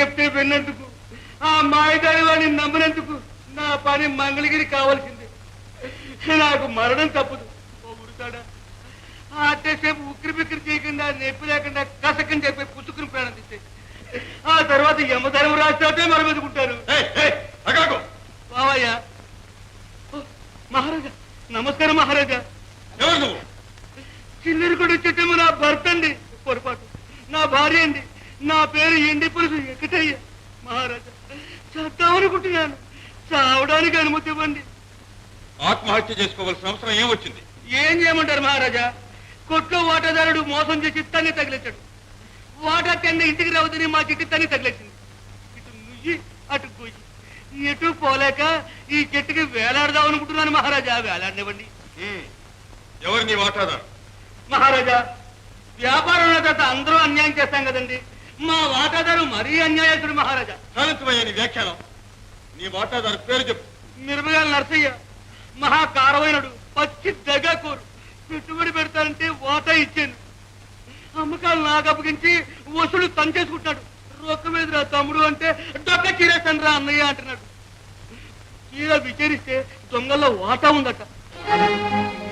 చెప్తే విన్నందుకు, ఆ మాయదారి వాడిని నమ్మినందుకు నా పని మంగళగిరి కావాల్సిందే. నాకు మరణం తప్పదు. ఉడతాడా అట్టేసేపు ఉక్కిరి బిక్కిరి చేయకుండా, నొప్పి లేకుండా కసకని చెప్పి పుచ్చుకుని ప్రాణం తీస్తే ఆ తర్వాత యమధర్మ రాష్ట్రాలే మరమెదుకుంటారు. బావయ్య, మహారాజా నమస్కారం. మహారాజా చిల్లరికొండ చెట్టేమో నా భర్త అండి, పొరపాటు నా భార్య అండి. నా పేరు ఎండి పులుసు ఎక్కటయ్య. మహారాజా చద్దామనుకుంటున్నాను, చావడానికి అనుమతి ఇవ్వండి. ఆత్మహత్య చేసుకోవాల్సిన అవసరం ఏమొచ్చింది? ఏం చేయమంటారు మహారాజా? కొట్లో వాటాదారుడు మోసం చేసి తన్ని తగిలించాడు. వాటా తెన్న ఇంటికి రావద్దని మా చెట్టు తన్ని తగిలేసింది. ఇటు నుయ్యి అటు గొయ్యి, ఎటు పోలేక ఈ చెట్టుకి వేలాడదాం అనుకుంటున్నాను మహారాజా. వేలాడనివ్వండి. ఎవరు నీ వాటాదారు? మహారాజా, వ్యాపారం తర్వాత అందరూ అన్యాయం చేస్తాం కదండి. మా వాటాదారు మరీ అన్యాయస్తుడు మహారాజా. సాధించమయ్యా నీ వ్యాఖ్యానం. నీ వాటాదారు పేరు చెప్పు. మిరపగాల నరసయ్య, మహాకారమైనడు, పచ్చి దగాకోరు. పెట్టుబడి పెడతానంటే వాటా ఇచ్చాను. అమ్మకాలు నాకు అప్పగించి వసూలు తంచేసుకుంటున్నాడు. రొక్క మీద రా తమ్ముడు అంటే డొక్క చీరేస్తాను రా అన్నయ్య అంటున్నాడు. తీరా విచారిస్తే దొంగల్లో వాటా ఉందట.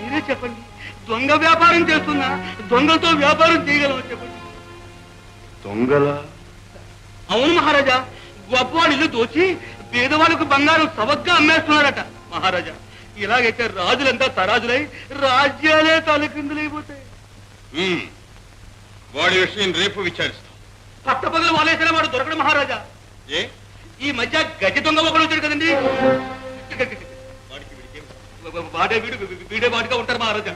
మీరే చెప్పండి, దొంగ వ్యాపారం చేస్తున్నా దొంగలతో వ్యాపారం చేయగలమో చెప్పండి. దొంగల? అవును మహారాజా, గొప్పవాళ్ళు ఇల్లు దోచి పేదవాళ్ళకు బంగారం సవగ్గా అమ్మేస్తున్నారట మహారాజా. ఇలాగైతే రాజులంతా తరాజులై రాజ్యాలే తలకిందులైపోతాయి. వాడి విషయం రేపు విచారిస్తాం. పట్టపగలు వాలేసిన వాడు దొరకడు మహారాజా. ఏ ఈ మధ్య గజ దొంగ ఒకడు వచ్చాడు కదండి. వాడే వీడు, వీడే వాడిగా ఉంటారు మహారాజా.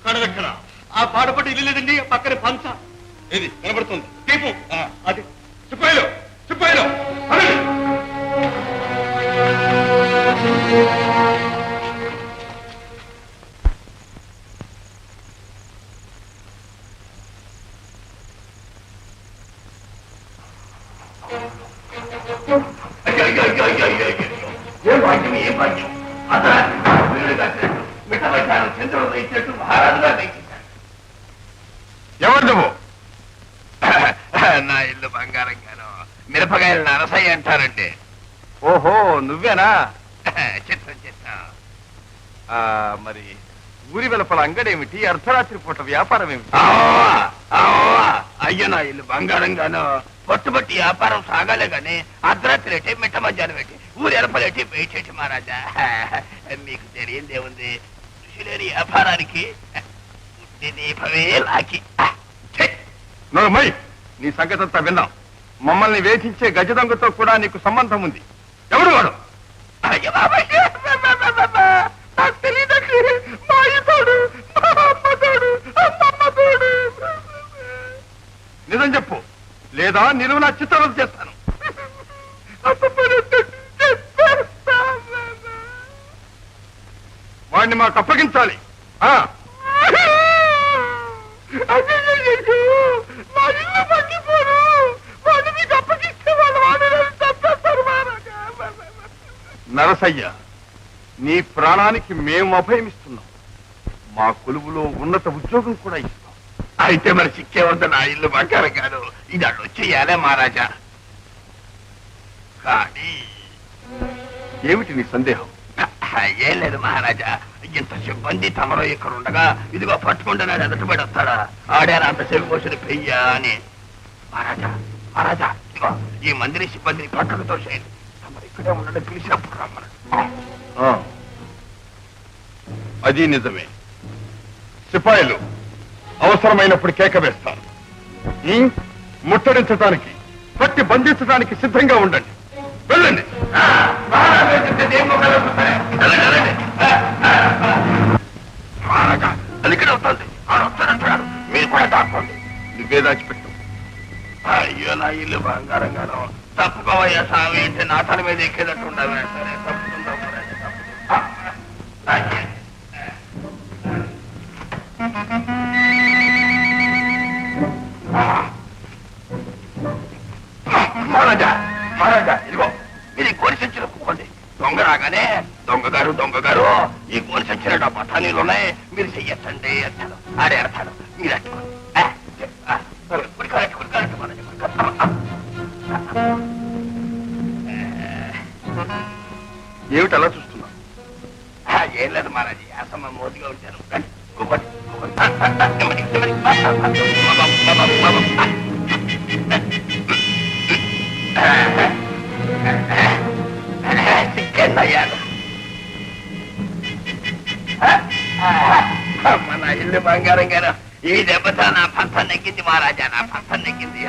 కడగక్కడా ఆ పాడపట్టు ఇల్లు లేదండి, పక్కన పంచ. ఏది కనబడుతుంది? దీపం. అది సిపాయిలు, సిపాయిలు ఏం భాగ్యం, ఏం భాగ్యం. చంద్రుడు ఇచ్చేట్టు మహారాజుగా దయచేశాడు. ఎవరు నువ్వు? నా ఇల్లు బంగారంగాను, మిరపకాయలు నరసయ్య అంటారండి. ఓహో నువ్వేనా? చిత్తం చిత్తం. మరి ఊరి వెలుపల అంగడేమిటి? అర్ధరాత్రి పూట వ్యాపారం ఏమిటి? అయ్యో నా ఇల్లు బంగారంగాను, పట్టుబట్టి వ్యాపారం సాగాలే గాని అర్ధరాత్రి ఏంటి, మిట్ట మధ్యాహ్నం ఏంటి, ఊరి ఎరపలేటి బయటేటి మహారాజా. మీకు తెలియదేముంది, కృషి లేని వ్యాపారానికి ఉట్టి దీపమే లాకి. నోమై, నీ సంగతంతా విన్నాం. మమ్మల్ని వేధించే గజ దొంగతో కూడా నీకు సంబంధం ఉంది. ఎవడు వాడు? అయ్యో బాబాయ్, నాకు తెలియదండి. మా ఇతడు, మా అమ్మతోడు, అమ్మమ్మతోడు. నిజం చెప్పు, లేదా నిలువునా చిత్రవద చేస్తాను. వాడిని మాకు అప్పగించాలి. నరసయ్య, నీ ప్రాణానికి మేము అభయమిస్తున్నాం. మా కొలువులో ఉన్నత ఉద్యోగం కూడా ఇస్తాం. అయితే మరి సిక్కేవద్ద నా ఇల్లు బంగారం కాదు, ఇది అటు వచ్చేయాలే మహారాజా. కానీ ఏమిటి నీ సందేహం? ఏం లేదు మహారాజా, ఇంత సిబ్బంది తమలో ఇక్కడ ఉండగా ఇదిగో పట్టుకుంటున్నాడు, ఎదుటపడి వస్తాడా? ఆడారా అంత చెవి కోసిన పెయ్యా అని. మహారాజా, మహారాజా, ఇదిగో ఈ మందిని సిబ్బందిని పట్టుకుతో చేయండి. తమరు ఇక్కడే ఉండండి, పిలిచినప్పుడు రమ్మను. అది నిజమే. సిపాయిలు అవసరమైనప్పుడు కేక వేస్తాను. ముట్టడించడానికి, పట్టి బంధించడానికి సిద్ధంగా ఉండండి. వెళ్ళండి. అది ఇక్కడ వస్తుంది, ఆడు వస్తానంటున్నాడు. మీరు కూడా దాక్కోండి. నువ్వే దాచిపెట్టు. అయ్యో నా ఇల్లు బంగారంగాను, తప్పుకోవయ్యా స్వామి అంటే నా తల మీద ఎక్కేటట్టు ఉండవే. సరే తప్పుకుందాం. మహారాజా, మహారాజా, ఇదిగో మీరు ఈ కోరి సంచులు ఒప్పుకోండి. దొంగ రాగానే దొంగ గారు ఈ కోరి సంచుల బఠానీలు ఉన్నాయి, మీరు చెయ్యొచ్చండి అంటాడు. ఆడే అర్థాడు, మీరు అట్టుకోండి. ఏమిటి అలా చూస్తున్నావు? ఏం లేదు మహారాజా, అసమ మోదిగా ఉంటాను. కూకోండి, కూకోండి. నెమ్మది. సిక్కెందయ్యాను. మన ఇల్లు బంగారం గారు, ఈ దెబ్బతో నా పంత నెగ్గింది మహారాజా, నా పంత నెగ్గింది.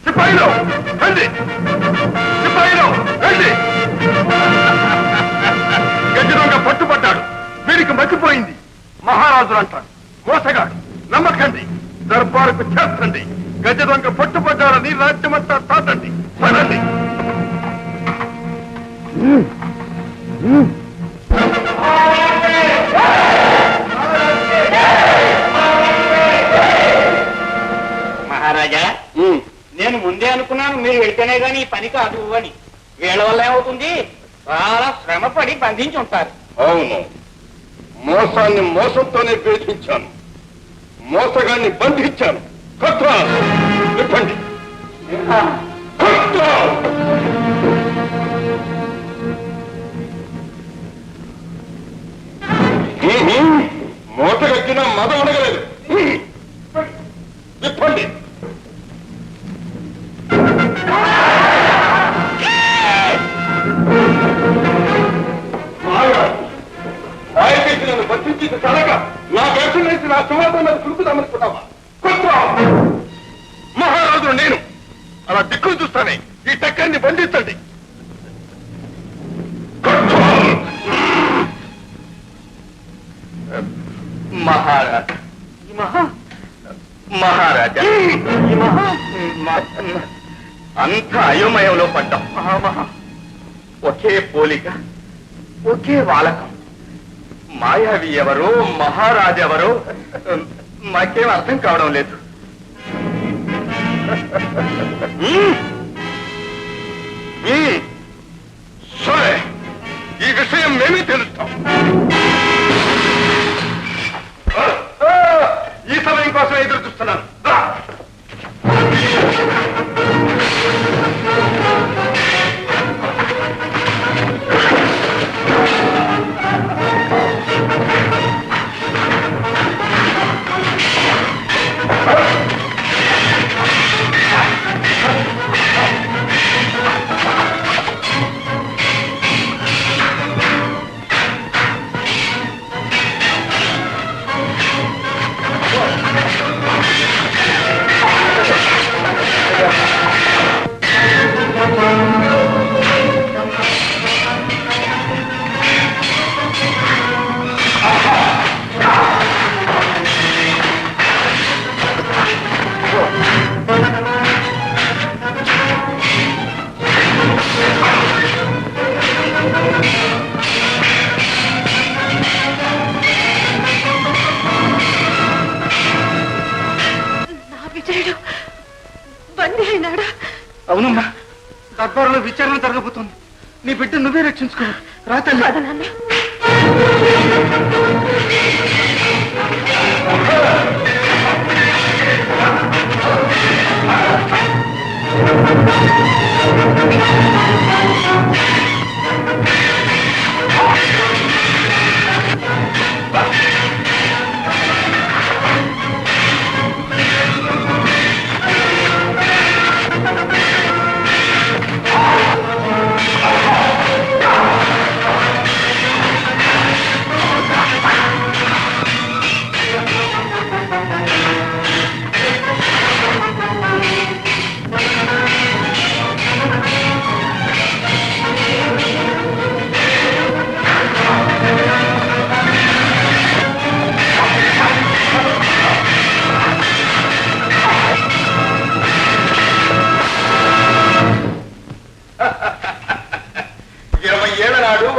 సిపాయిలు రండి, సిపాయిలు రండి. గజ దొంగ పట్టుబడ్డాడు, వీరికి మర్చిపోయింది. మహారాజులు అంటాడు, మోసగాడు, నమ్మకండి, దర్బారుకు చేర్చండి. గజ దొంగ పట్టుబడ్డాడని రాజ్యమంతా తాతండి. పదండి. మహారాజా, నేను ముందే అనుకున్నాను మీరు వెళ్తేనే గాని ఈ పని కాదు అని. వీళ్ళ వల్ల ఏమవుతుంది, చాలా శ్రమపడి బంధించి ఉంటారు. అవును, మోసాన్ని మోసంతోనే పీడించాను, మోసగాన్ని బంధించాను. చెప్పండి, మోసగట్టిన మదం అడగలేదు. చెప్పండి. మాయకేసి నన్ను బంధించింది కలగా నా వేషం వేసి నా సువాసన చురుకుదామనుకున్నావా? మహారాజును నేను అలా దిక్కులు చూస్తానే. ఈ టక్కర్ని బంధించండి. మహారాజా, అంత అయోమయంలో పడ్డాం. ఒకే పోలిక, ఒకే వాలకం. మాయావి ఎవరో, మహారాజు ఎవరో మాకేం అర్థం కావడం లేదు. సరే, ఈ విషయం మేమే తెలుస్తాం. ఈ సమయం కోసం ఎదురు చూస్తున్నాను. అవునమ్మా, దర్బారులో విచారణ జరగబోతోంది. నీ బిడ్డ నువ్వే రక్షించుకో. రా తల్లి.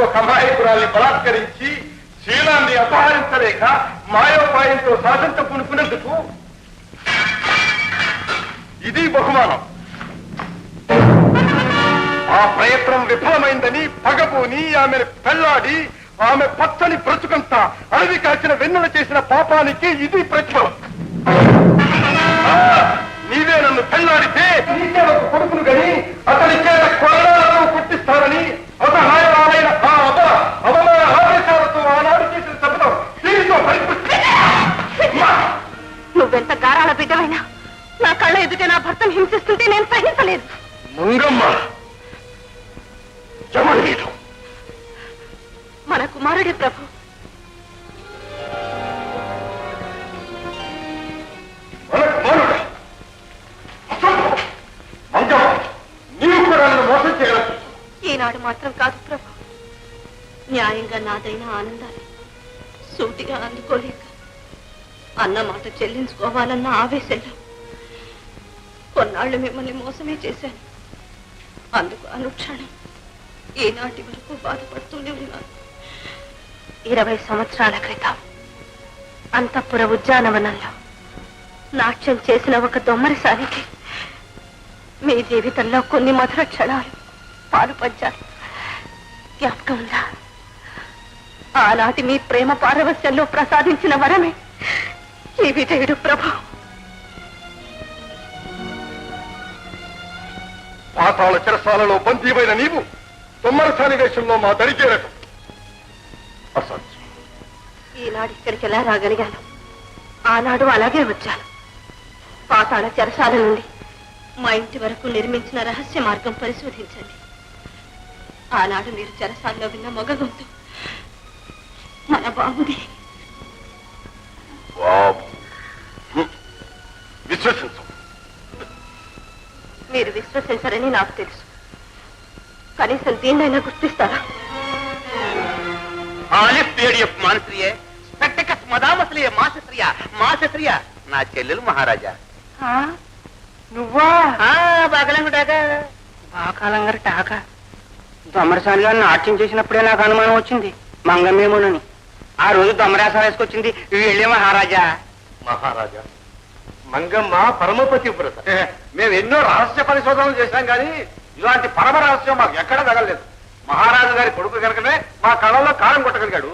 ఒక అమాయకురాల్ని బలాత్కరించి శీలాన్ని అపహరించలేక మాయోపాయంతో సాధంత పునుకున్నందుకు ఇది బహుమానం. ఆ ప్రయత్నం విఫలమైందని పగబోని ఆమెను పెళ్లాడి ఆమె పచ్చని బ్రతుకంతా అడవి కాల్చిన వెన్నెల చేసిన పాపానికి ఇది ప్రతిఫలం. నీవే నన్ను పెళ్లాడితే నీకే ఒక కొడుకును గని అతని చేత కొరడాలను పుట్టిస్తానని అసహాయమైన ఆ అవమాన ఆదేశాలతో ఆనాడు చేసిన శపథం దీనితో నువ్వెంత గారాల బిడ్డవైనా నా కళ్ళ ఎదుట నా భర్తను హింసిస్తుంటే నేను సహించలేదు. మంగమ్మ జమనీయుడు మన కుమారుడే ప్రభు. మన కుమారుడా? మంగమ్మ, నీవు కూడా నన్ను మోసం చేయవచ్చు. ఈనాడు మాత్రం కాదు ప్రభు. న్యాయంగా నాదైన ఆనందాన్ని సూటిగా అందుకోలేక అన్న మాట చెల్లించుకోవాలన్న ఆవేశంలో కొన్నాళ్ళు మిమ్మల్ని మోసమే చేశాను. అందుకు అనుక్షణం ఈనాటి వరకు బాధపడుతూనే ఉన్నాను. 20 సంవత్సరాల క్రితం అంతఃపుర ఉద్యానవనంలో నాట్యం చేసిన ఒక దొమ్మరిసానికి మీ జీవితంలో కొన్ని మధుర క్షణాలు పాలు పంచారు. జ్ఞాపకం ఉందా? ఆనాటి మీ ప్రేమ పారవస్యంలో ప్రసాదించిన వరమే ఈ విజయుడు ప్రభు. పాతాళ చెరసాలలో బందీవైన నీవు తొమ్మరసాని వేషంలో మా దరిచేరటం అసాధ్యం. ఈనాడు ఇక్కడికి ఎలా రాగలిగాను? ఆనాడు అలాగే వచ్చాను. పాతాళ చెరసాల నుండి మా ఇంటి వరకు నిర్మించిన రహస్య మార్గం పరిశోధించండి. ఆనాడు మీరు చెరసాల్లో విన్న మొగ గొంతు మన బాబుది. విశ్వసించు. మీరు విశ్వసించరని నాకు తెలుసు. కనీసం దీన్నైనా గుర్తిస్తారా? మానశ్రీయే స్పెక్టకస్ మదామశ్రీయ మాసశ్రియ నా చెల్లెలు మహారాజా. నువ్వా? బాకాలంగారు టాక దొమ్మరసాని గారు నాట్యం చేసినప్పుడే నాకు అనుమానం వచ్చింది మంగమేమోనని. ఆ రోజు దొమ్మరాసాలు వేసుకొచ్చింది వెళ్ళే మహారాజా. మహారాజా, మంగమ్మ పరమపతి వ్రత. మేము ఎన్నో రహస్య పరిశోధనలు చేశాం కానీ ఇలాంటి పరమ రహస్యం మాకు ఎక్కడా తగలేదు. మహారాజు గారి కొడుకు కనుకనే మా కళలో కారం కొట్టగలిగాడు.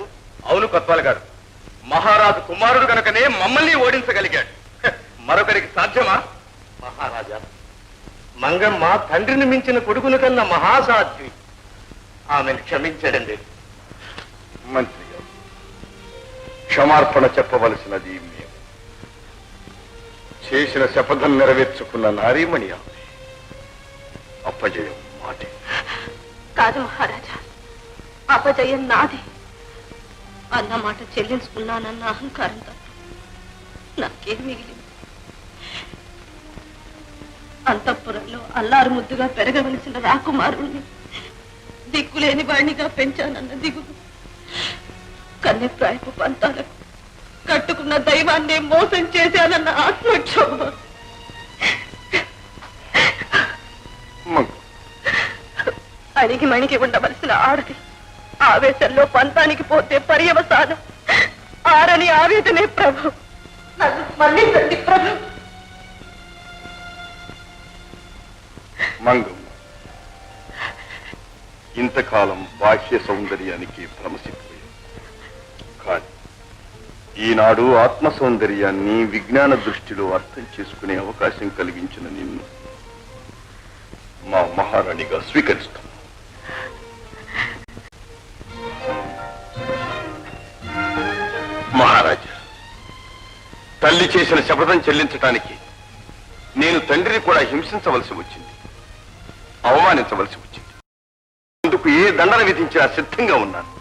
అవును కొత్వాల్ గారు, మహారాజు కుమారుడు కనుకనే మమ్మల్ని ఓడించగలిగాడు. మరొకరికి సాధ్యమా? మహారాజా, మంగమ్మ తండ్రిని మించిన కొడుకుల కన్నా మహాసాధ్వి. ఆమెను క్షమించడండి. మంత్రి గారు, క్షమార్పణ చెప్పవలసినది మేము. చేసిన శపథం నెరవేర్చుకున్న నారీమణి ఆమె. అప్పజయం మాటే. కాదు మహారాజా, అపజయం నాది. అన్న మాట చెల్లించుకున్నానన్న అహంకారంతో నాకేం మిగిలింది? అంతఃపురంలో అల్లారు ముద్దుగా పెరగవలసిన రాకుమారుణ్ణి దిక్కులేని వాణిగా పెంచానన్న దిగులు, కన్నెప్రాయపు పంతాలకు కట్టుకున్న దైవాన్నే మోసం చేశానన్న ఆత్మక్షోభం, అణిగి మణిగి ఉండవలసిన ఆడది ఆవేశంలో పంతానికి పోతే పర్యవసానం ఆరని ఆవేదనే ప్రభు. నన్ను మన్నించండి ప్రభు. మంగమ్మ, ఇంతకాలం బాహ్య సౌందర్యానికి భ్రమసిపోయాం. కానీ ఈనాడు ఆత్మ సౌందర్యాన్ని విజ్ఞాన దృష్టిలో అర్థం చేసుకునే అవకాశం కలిగించిన నిన్ను మా మహారాణిగా స్వీకరిస్తాం. మహారాజా, తల్లి చేసిన శపథం చెల్లించటానికి నేను తండ్రిని కూడా హింసించవలసి వచ్చింది, అవమానించవలసి వచ్చింది. అందుకు ఏ దండన విధించినా సిద్ధంగా ఉన్నాను.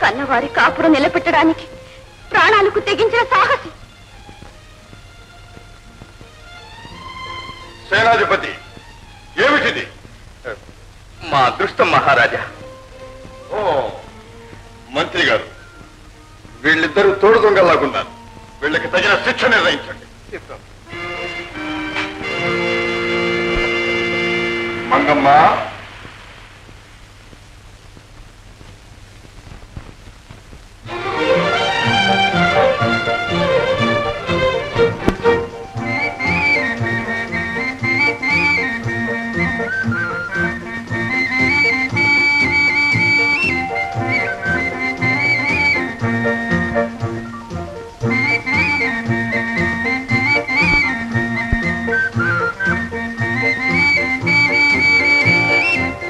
కన్నవారి కాపురం నిలబెట్టడానికి ప్రాణాలకు తెగించిన సాహసి. సేనాధిపతి, ఏమిటిది? మా అదృష్టం మహారాజా. ఓ మంత్రి గారు, వీళ్ళిద్దరూ తోడు దొంగలాగున్నారు. వీళ్ళకి తగిన శిక్ష నిర్ణయించండి. మంగమ్మ,